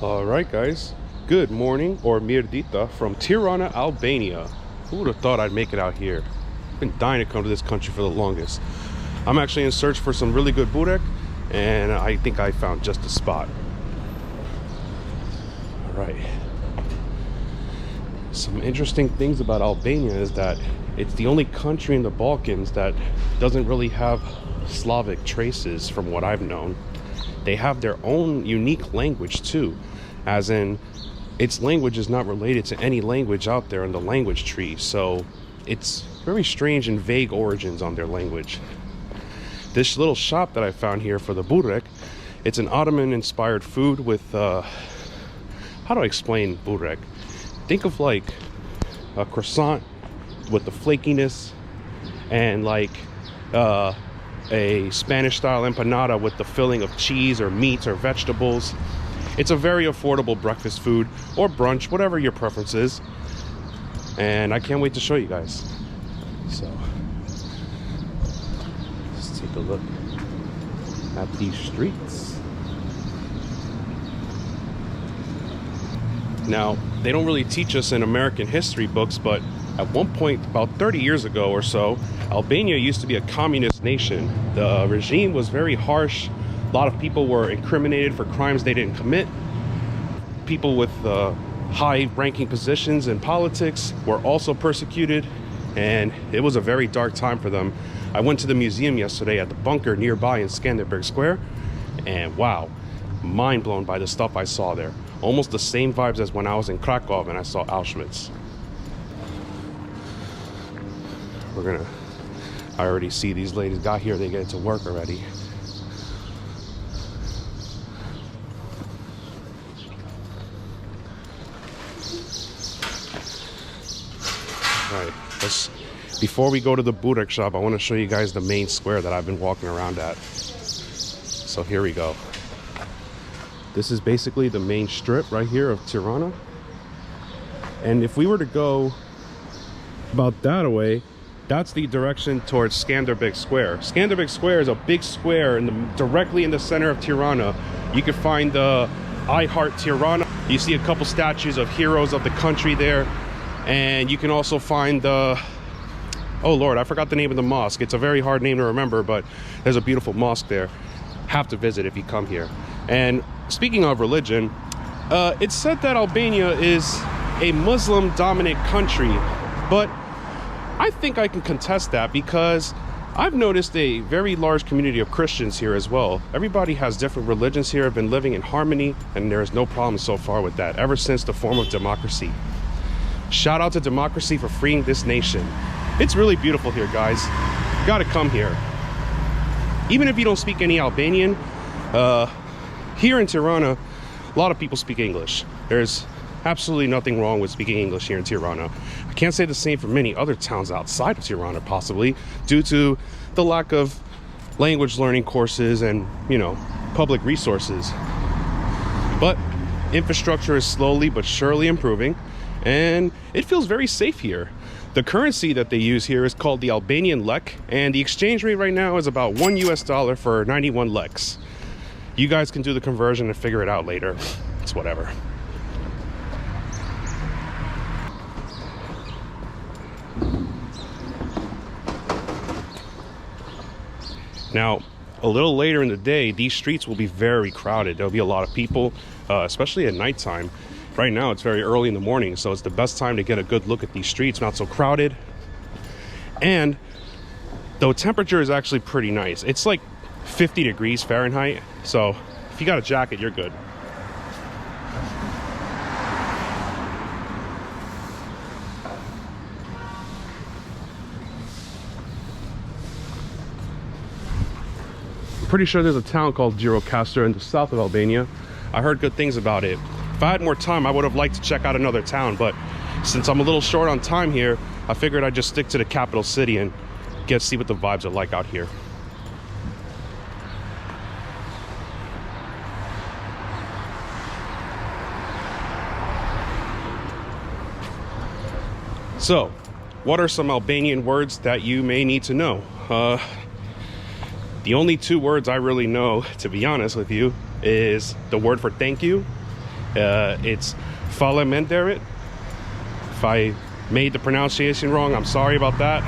All right, guys. Good morning, or mirdita, from Tirana, Albania. Who would have thought I'd make it out here? I've been dying to come to this country for the longest. I'm actually in search for some really good burek, and I think I found just the spot. All right. Some interesting things about Albania is that it's the only country in the Balkans that doesn't really have Slavic traces from what I've known. They have their own unique language too, as in its language is not related to any language out there in the language tree, so it's very strange and vague origins on their language. This little shop that I found here for the burek, it's an Ottoman inspired food with how do I explain burek? Think of like a croissant with the flakiness, and like a Spanish style empanada with the filling of cheese or meats or vegetables. It's a very affordable breakfast food or brunch, whatever your preference is, and I can't wait to show you guys. So let's take a look at these streets. Now, they don't really teach us in American history books, but at one point, about 30 years ago or so, Albania used to be a communist nation. The regime was very harsh. A lot of people were incriminated for crimes they didn't commit. People with high-ranking positions in politics were also persecuted, and it was a very dark time for them. I went to the museum yesterday at the bunker nearby in Skanderberg Square, and wow, mind blown by the stuff I saw there. Almost the same vibes as when I was in Krakow and I saw Auschwitz. I already see these ladies got here, they get to work already. All right, before we go to the burek shop, I want to show you guys the main square that I've been walking around at. So here we go. This is basically the main strip right here of Tirana. And if we were to go about that away, that's the direction towards Skanderberg Square. Skanderberg Square is a big square directly in the center of Tirana. You can find the I Heart Tirana. You see a couple statues of heroes of the country there. And you can also find the, oh Lord, I forgot the name of the mosque. It's a very hard name to remember, but there's a beautiful mosque there. Have to visit if you come here. And speaking of religion, it's said that Albania is a Muslim dominant country, but I think I can contest that because I've noticed a very large community of Christians here as well. Everybody has different religions here, have been living in harmony, and there is no problem so far with that ever since the form of democracy. Shout out to democracy for freeing this nation. It's really beautiful here, guys. You gotta come here. Even if you don't speak any Albanian, here in Tirana, a lot of people speak English. There's absolutely nothing wrong with speaking English here in Tirana. I can't say the same for many other towns outside of Tirana, possibly, due to the lack of language learning courses and, public resources. But infrastructure is slowly but surely improving, and it feels very safe here. The currency that they use here is called the Albanian lek, and the exchange rate right now is about $1 for 91 leks. You guys can do the conversion and figure it out later. It's whatever. Now, a little later in the day, these streets will be very crowded. There'll be a lot of people, especially at nighttime. Right now, it's very early in the morning, so it's the best time to get a good look at these streets, not so crowded. And the temperature is actually pretty nice. It's like 50 degrees Fahrenheit, so if you got a jacket, you're good. Pretty sure there's a town called Gjirokastër in the south of Albania. I heard good things about it. If I had more time, I would have liked to check out another town, but since I'm a little short on time here, I figured I'd just stick to the capital city and see what the vibes are like out here. So, what are some Albanian words that you may need to know? The only two words I really know, to be honest with you, is the word for thank you It's Faleminderit. If I made the pronunciation wrong, I'm sorry about that.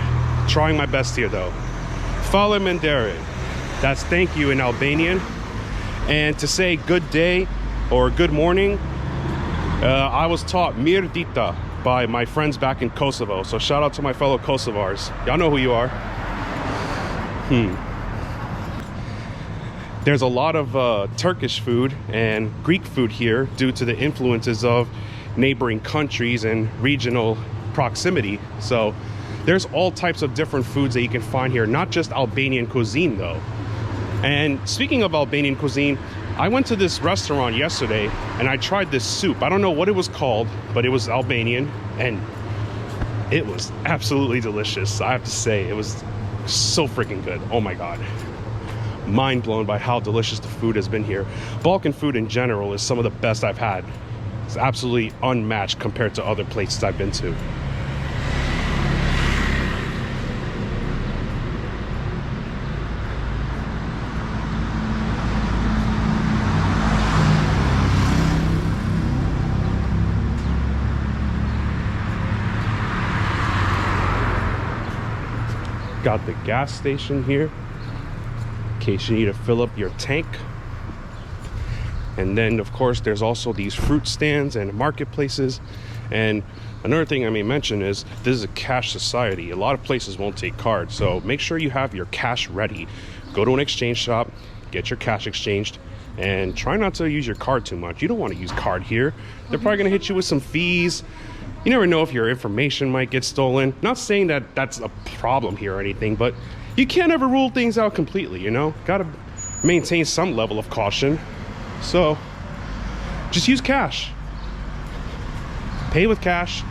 Trying my best here though. Faleminderit. That's thank you in Albanian. And to say good day or good morning, I was taught Mir dita by my friends back in Kosovo. So shout out to my fellow Kosovars. Y'all know who you are. There's a lot of Turkish food and Greek food here due to the influences of neighboring countries and regional proximity. So there's all types of different foods that you can find here, not just Albanian cuisine though. And speaking of Albanian cuisine, I went to this restaurant yesterday and I tried this soup. I don't know what it was called, but it was Albanian and it was absolutely delicious. I have to say, it was so freaking good. Oh my God. Mind blown by how delicious the food has been here. Balkan food in general is some of the best I've had. It's absolutely unmatched compared to other places I've been to. Got the gas station here in case you need to fill up your tank. And then of course there's also these fruit stands and marketplaces. And another thing I may mention is this is a cash society. A lot of places won't take cards, so make sure you have your cash ready. Go to an exchange shop, get your cash exchanged, and try not to use your card too much. You don't want to use card here. They're probably gonna hit you with some fees. You never know if your information might get stolen. Not saying that that's a problem here or anything, but you can't ever rule things out completely, you know? Gotta maintain some level of caution. So just use cash. Pay with cash.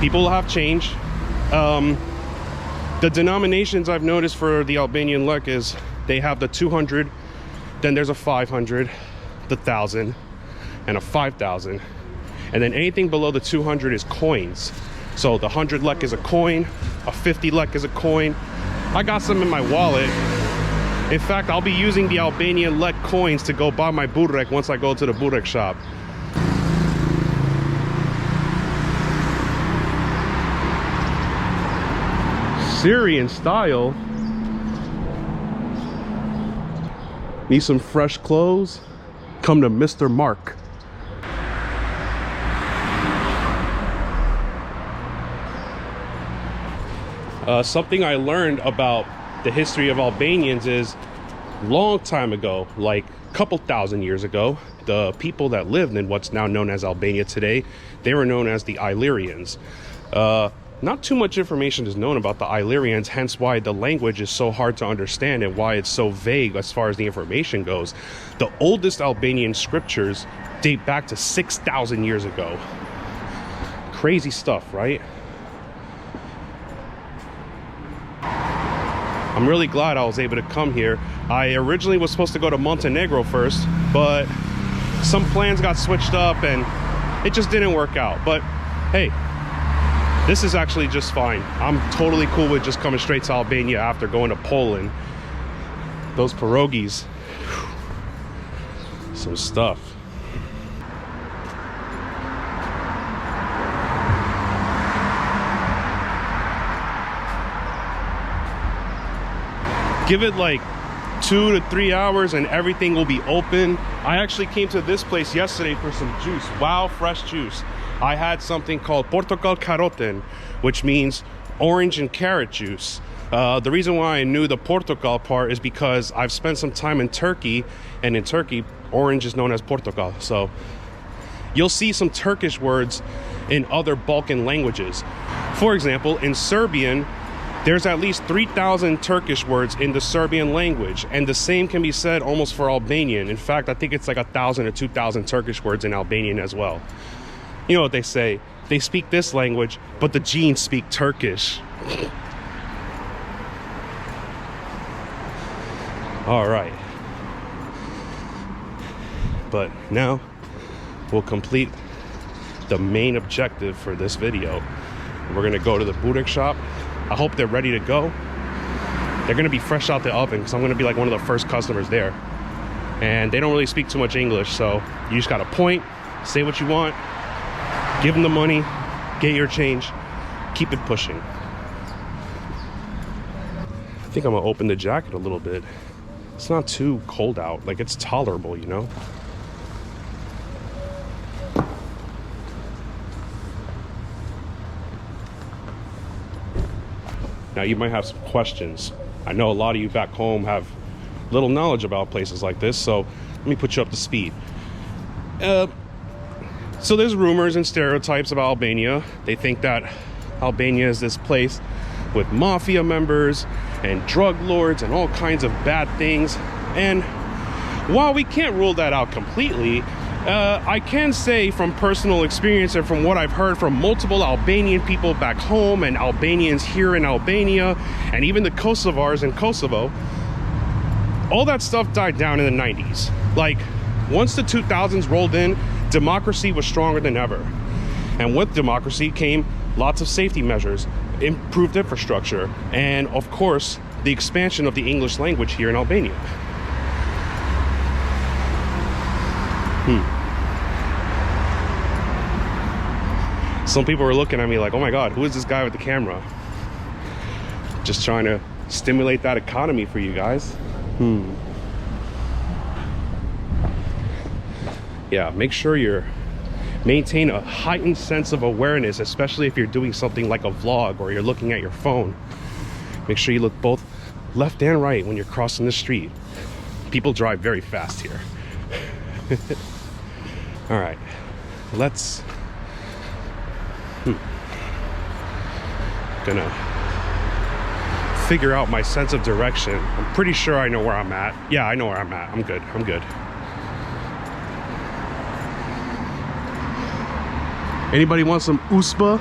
People will have change. The denominations I've noticed for the Albanian lek is they have the 200, then there's a 500, the 1,000, and a 5,000. And then anything below the 200 is coins. So the 100 lek is a coin, a 50 lek is a coin. I got some in my wallet. In fact, I'll be using the Albanian lek coins to go buy my burek once I go to the burek shop. Syrian style. Need some fresh clothes? Come to Mr. Mark. Something I learned about the history of Albanians is long time ago, like a couple thousand years ago, the people that lived in what's now known as Albania today, they were known as the Illyrians. Not too much information is known about the Illyrians, hence why the language is so hard to understand and why it's so vague as far as the information goes. The oldest Albanian scriptures date back to 6,000 years ago. Crazy stuff, right? I'm really glad I was able to come here. I originally was supposed to go to Montenegro first, but some plans got switched up and it just didn't work out. But hey, this is actually just fine. I'm totally cool with just coming straight to Albania after going to Poland. Those pierogies, some stuff. Give it like 2 to 3 hours and everything will be open. I actually came to this place yesterday for some juice. Wow, fresh juice. I had something called Portokal Karoten, which means orange and carrot juice. The reason why I knew the Portokal part is because I've spent some time in Turkey, and in Turkey, orange is known as Portokal. So you'll see some Turkish words in other Balkan languages. For example, in Serbian, there's at least 3,000 Turkish words in the Serbian language, and the same can be said almost for Albanian. In fact, I think it's like 1,000 or 2,000 Turkish words in Albanian as well. You know what they say? They speak this language, but the genes speak Turkish. All right. But now we'll complete the main objective for this video. We're gonna go to the burek shop. I hope they're ready to go. They're gonna be fresh out the oven because I'm gonna be like one of the first customers there. and they don't really speak too much English, so you just gotta point, say what you want, give them the money, get your change, keep it pushing. I think I'm gonna open the jacket a little bit. It's not too cold out, like it's tolerable, you know? Now you might have some questions. I know a lot of you back home have little knowledge about places like this, so let me put you up to speed. So there's rumors and stereotypes about Albania. They think that Albania is this place with mafia members and drug lords and all kinds of bad things. And while we can't rule that out completely, I can say from personal experience and from what I've heard from multiple Albanian people back home and Albanians here in Albania and even the Kosovars in Kosovo, all that stuff died down in the 90s. Like, once the 2000s rolled in, democracy was stronger than ever. And with democracy came lots of safety measures, improved infrastructure, and of course, the expansion of the English language here in Albania. Some people were looking at me like, oh my God, who is this guy with the camera? Just trying to stimulate that economy for you guys. Yeah, make sure you're maintain a heightened sense of awareness, especially if you're doing something like a vlog or you're looking at your phone. Make sure you look both left and right when you're crossing the street. People drive very fast here. All right, let's gonna figure out my sense of direction. I'm pretty sure I know where I'm at. Yeah, I know where I'm at. I'm good. I'm good. Anybody want some uspa?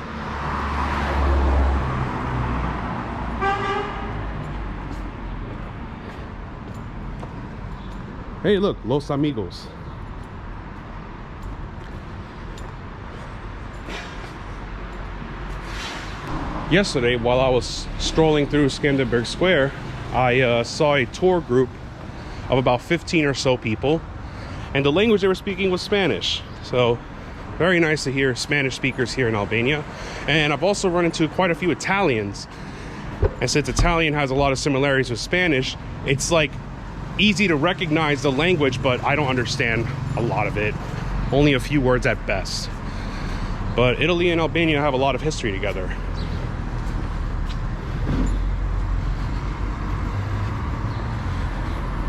Hey, look, Los Amigos. Yesterday, while I was strolling through Skanderberg Square, I saw a tour group of about 15 or so people, and the language they were speaking was Spanish. So very nice to hear Spanish speakers here in Albania. And I've also run into quite a few Italians, and since Italian has a lot of similarities with Spanish, it's like easy to recognize the language, but I don't understand a lot of it, only a few words at best. But Italy and Albania have a lot of history together.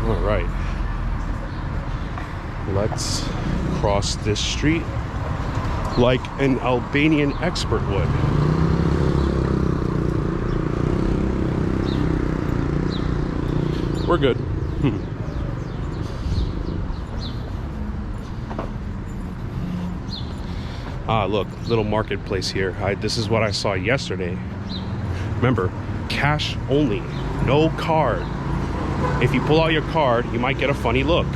All right, let's cross this street like an Albanian expert would. We're good. Ah, look, little marketplace here. This is what I saw yesterday. Remember, cash only, no card. If you pull out your card, you might get a funny look.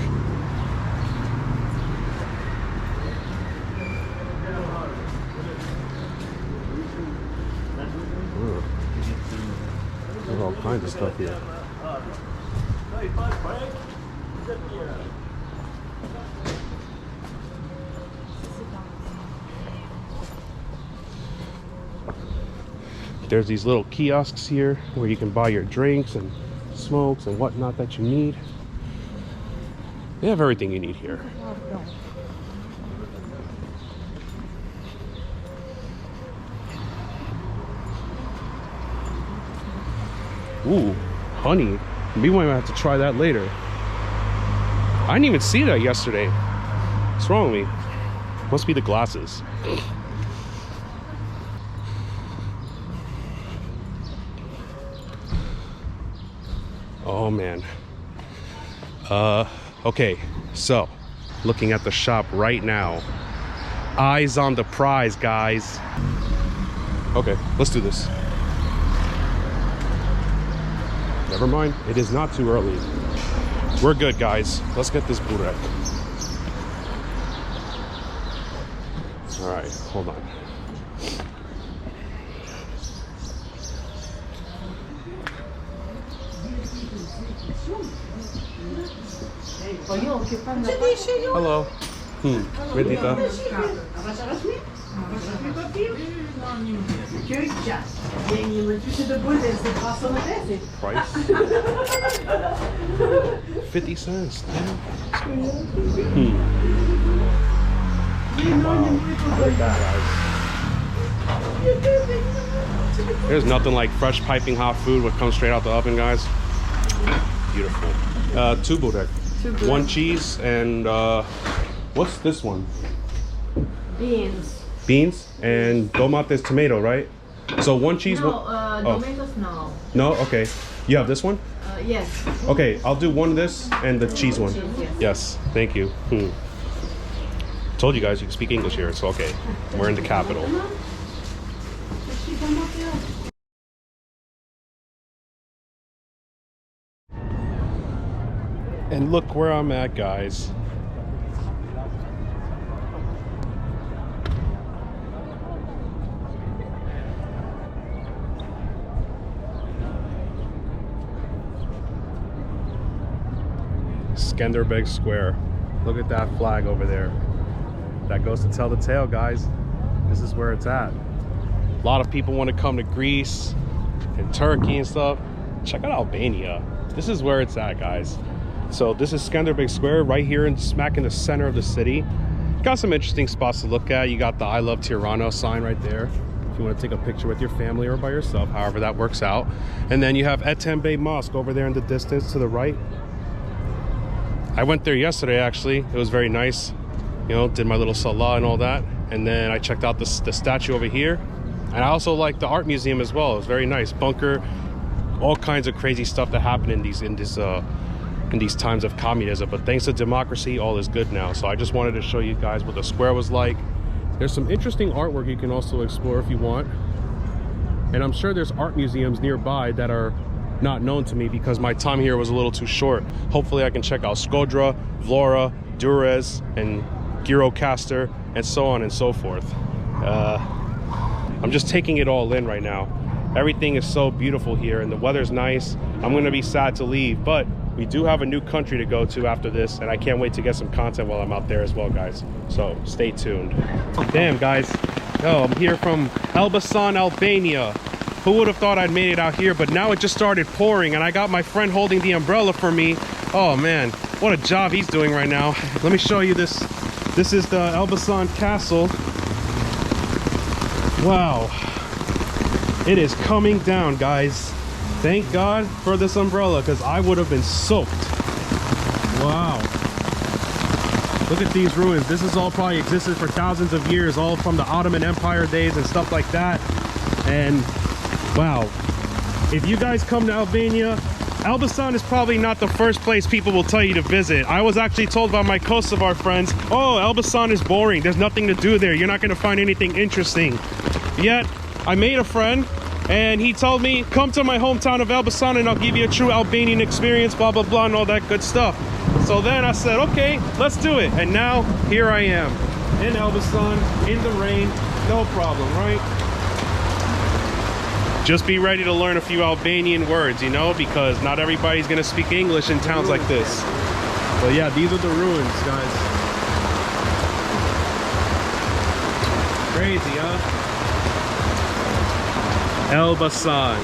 There's all kinds of stuff here. There's these little kiosks here where you can buy your drinks and smokes and whatnot that you need. They have everything you need here. Ooh, honey. We might have to try that later. I didn't even see that yesterday. What's wrong with me? Must be the glasses. Oh man. Okay, so looking at the shop right now. Eyes on the prize, guys. Okay, let's do this. Never mind, it is not too early. We're good, guys. Let's get this burek. All right, hold on. Hello. Medita. Price? 50 cents. Wow. Look at that, guys. There's nothing like fresh piping hot food what comes straight out the oven, guys. Beautiful. Two burek. One cheese and what's this one? Beans. Beans and tomate is tomato, right? So one cheese. No, tomatoes no. No, okay. You have this one? Yes. Okay, I'll do one of this and the cheese one. Yes, thank you. Told you guys you can speak English here, so okay. We're in the capital. And look where I'm at, guys. Skanderbeg Square. Look at that flag over there. That goes to tell the tale, guys. This is where it's at. A lot of people want to come to Greece and Turkey and stuff. Check out Albania. This is where it's at, guys. So this is Skanderbeg Square right here in smack in the center of the city. Got some interesting spots to look at. You got the I Love Tirana sign right there. If you want to take a picture with your family or by yourself, however that works out. And then you have Etembe Mosque over there in the distance to the right. I went there yesterday, actually. It was very nice. You know, did my little salah and all that. And then I checked out the statue over here. And I also like the art museum as well. It was very nice. Bunker, all kinds of crazy stuff that happened in these times of communism. But thanks to democracy, all is good now. So I just wanted to show you guys what the square was like. There's some interesting artwork you can also explore if you want. And I'm sure there's art museums nearby that are not known to me because my time here was a little too short. Hopefully I can check out Skodra, Vlora, Durrës, and Gjirokastër, and so on and so forth. I'm just taking it all in right now. Everything is so beautiful here and the weather's nice. I'm gonna be sad to leave, but we do have a new country to go to after this, and I can't wait to get some content while I'm out there as well, guys. So stay tuned. Damn, guys. Yo, I'm here from Elbasan, Albania. Who would have thought I'd made it out here? But now it just started pouring and I got my friend holding the umbrella for me. Oh man, what a job he's doing right now. Let me show you this. This is the Elbasan Castle. Wow. It is coming down, guys. Thank God for this umbrella because I would have been soaked. Wow. Look at these ruins. This has all probably existed for thousands of years, all from the Ottoman Empire days and stuff like that. And wow, if you guys come to Albania, Elbasan is probably not the first place people will tell you to visit. I was actually told by my Kosovar friends, oh, Elbasan is boring. There's nothing to do there. You're not going to find anything interesting. Yet, I made a friend and he told me, come to my hometown of Elbasan and I'll give you a true Albanian experience, blah, blah, blah, and all that good stuff. So then I said, okay, let's do it. And now, here I am in Elbasan, in the rain, no problem, right? Just be ready to learn a few Albanian words, you know, because not everybody's gonna speak English in towns like this. But yeah, these are the ruins, guys. Crazy, huh? Elbasan.